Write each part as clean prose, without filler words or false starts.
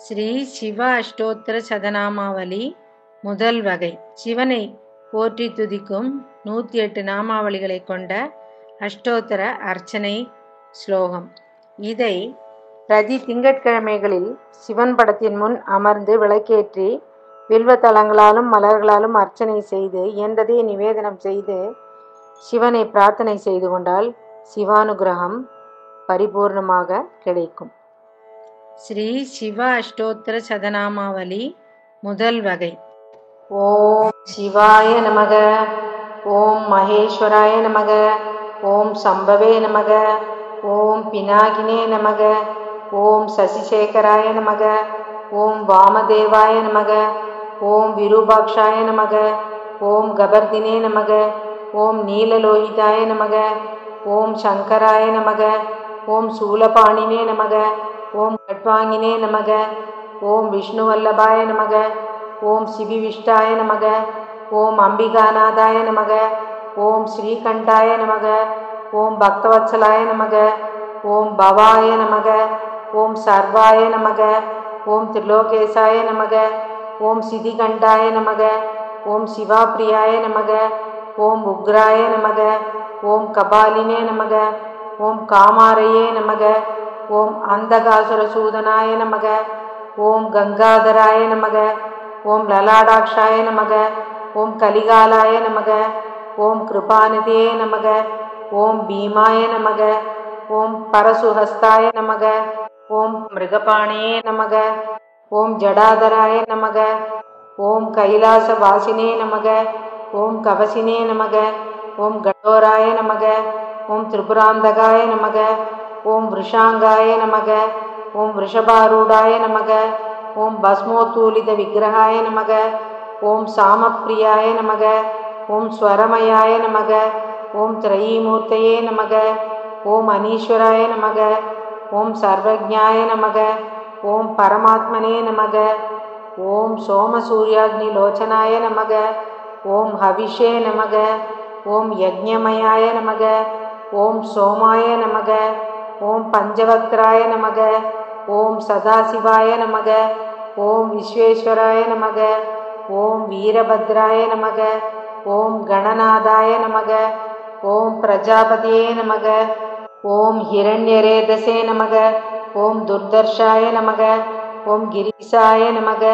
ஸ்ரீ சிவ அஷ்டோத்திர சதநாமாவளி முதல் வகை. சிவனை போற்றி துதிக்கும் 108 நாமாவளிகளை கொண்ட அஷ்டோத்திர அர்ச்சனை ஸ்லோகம். இதை பிரதி திங்கட்கிழமைகளில் சிவன் படத்தின் முன் அமர்ந்து விளக்கேற்றி வில்வ தலங்களாலும் மலர்களாலும் அர்ச்சனை செய்து இயன்றதை நிவேதனம் செய்து சிவனை பிரார்த்தனை செய்து கொண்டால் சிவானுகிரகம் பரிபூர்ணமாக கிடைக்கும். ஸ்ரீ சிவ அஷ்டோத்திர சதநாமாவளி முதல் வகை. ஓம் சிவாய நமக, ஓம் மகேஸ்வராய நமக, ஓம் சம்பவே நமக, ஓம் பினாகினே நமக, ஓம் சசிசேகராய நமக, ஓம் வாமதேவாய நமக, ஓம் விரூபாக்ஷாய நமக, ஓம் கபர்தினே நமக, ஓம் நீலலோகிதாய நமக, ஓம் சங்கராய நமக, ஓம் சூலபாணினே நமக, ஓம் கட்வாங்கினே நமக, ஓம் விஷ்ணுவல்லபாய நமக, ஓம் சிபிவிஷ்டாய நமக, ஓம் அம்பிகாநாதாய நமக, ஓம் ஸ்ரீகண்டாய நமக, ஓம் பக்தவத்சலாய நமக, ஓம் பவாய நமக, ஓம் சர்வாய நமக, ஓம் திரிலோகேசாய நமக, ஓம் சிதிகண்டாய நமக, ஓம் சிவாபிரியாய நமக, ஓம் உக்ராய நமக, ஓம் கபாலினே நமக, ஓம் காமாரையே நமக, ஓம் அந்தகாசுரசூதனாய நமக, ஓம் கங்காதராய நமக, ஓம் லலாடாட்சாய நமக, ஓம் கலிகாலாய நமக, ஓம் கிருபாநிதியே நமக, ஓம் பீமாய நமக, ஓம் பரசுஹஸ்தாய நமக, ஓம் மிருகபாணியே நமக, ஓம் ஜடாதராய நமக, ஓம் கைலாசவாசினே நமக, ஓம் கவசினே நமக, ஓம் கடோராய நமக, ஓம் திரிபுராந்தகாய நமக, ஓம் விருஷாங்காய நமக, ஓம் ரிஷபாரூடாய நமக, ஓம் பஸ்மோத்தூலித விக்கிரகாய நமக, ஓம் சாமப்பிரியாய நமக, ஓம் ஸ்வரமயாய நமக, ஓம் திரையீமூர்த்தையே நமக, ஓம் அனீஸ்வராய நமக, ஓம் சர்வஜ்ஞாய நமக, ஓம் பரமாத்மனே நமக, ஓம் சோமசூர்யாக்னி லோச்சனாய நமக, ஓம் ஹவிஷே நமக, ஓம் யஜ்ஞமயாய நமக, ஓம் சோமாய நமக, ஓம் பஞ்சவக்திராய நமக, ஓம் சதாசிவாய நமக, ஓம் விஸ்வேஸ்வராய நமக, ஓம் வீரபத்ராய நமக, ஓம் கணநாதாய நமக, ஓம் பிரஜாபதியே நமக, ஓம் ஹிரண்யரேதசே நமக, ஓம் துர்தர்ஷாய நமக, ஓம் கிரீசாய நமக,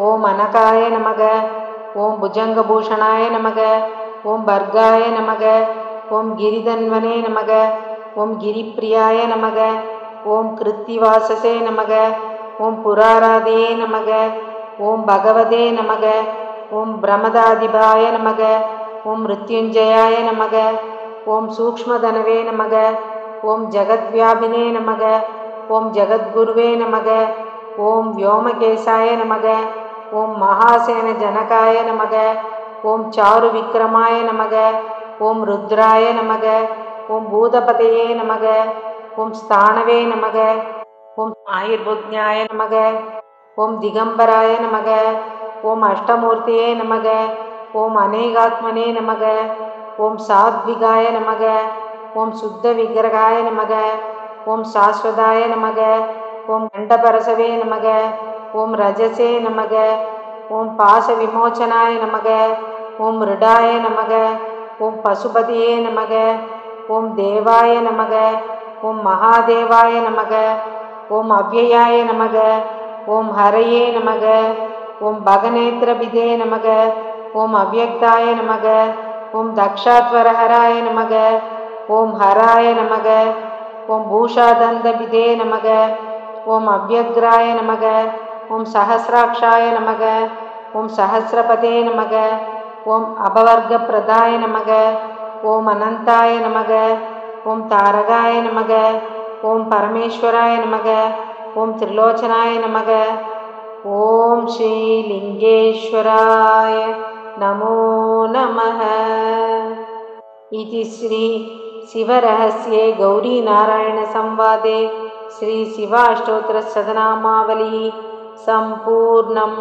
ஓம் அனகாய நமக, ஓம் புஜங்கபூஷணாய நமக, ஓம் பர்காய நமக, ஓம் கிரிதன்வனே நமக, ஓம் கிரிப்பிரியாய நமக, ஓம் கிருத்திவாசசே நமக, ஓம் புராராதே நமக, ஓம் பகவதே நமக, ஓம் பிரமதாதிபாய நமக, ஓம் மிருத்யுஞ்சயாய நமக, ஓம் சூக்ஷ்மதனவே நமக, ஓம் ஜகத்வியாபினே நமக, ஓம் ஜகத்குருவே நமக, ஓம் வியோமகேசாய நமக, ஓம் மகாசேன ஜனகாய நமக, ஓம் சாரு விக்ரமாய நமக, ஓம் ருத்ராய நமக, ஓம் பூதபதையே நமக, ஓம் ஸ்தானவே நமக, ஓம் ஆயுர்புஜ்ஞாய நமக, ஓம் திகம்பராய நமக, ஓம் அஷ்டமூர்த்தியே நமக, ஓம் அநேகாத்மனே நமக, ஓம் சாத்விகாய நமக, ஓம் சுத்த விக்கிரகாய நமக, ஓம் சாஸ்வதாய நமக, ஓம் கண்டபரசவே நமக, ஓம் ரஜசே நமக, ஓம் பாச விமோச்சனாய நமக, ஓம் மிருடாய நமக, ஓம் பசுபதியே நமக, ஓம் தேவாய நமக, ஓம் மகாதேவாய நமக, ஓம் அவ்யயாய நமக, ஓம் ஹரையே நமக, ஓம் பகநேத்ரபிதே நமக, ஓம் அவ்யக்தாய நமக, ஓம் தக்ஷாத்வரஹராய நமக, ஓம் ஹராய நமக, ஓம் பூஷாதந்தபிதே நமக, ஓம் அவ்யக்ராய நமக, ஓம் சஹசிராட்சாய நமக, ஓம் சஹசிரபதே நமக, ஓம் அபவர்கப்பிரதாய நமக, ஓம் அனந்தாய நமக, ஓம் தாரகாய நமக, ஓம் பரமேஸ்வராய நமக, ஓம் திரிலோச்சனாய நமக, ஓம் ஸ்ரீலிங்கேஸ்வராய நமோ நமः. इति श्री शिवरहस्ये गौरीनारायणसंवादे श्री शिवाष्टोत्तरशतनामावली सम्पूर्णम्.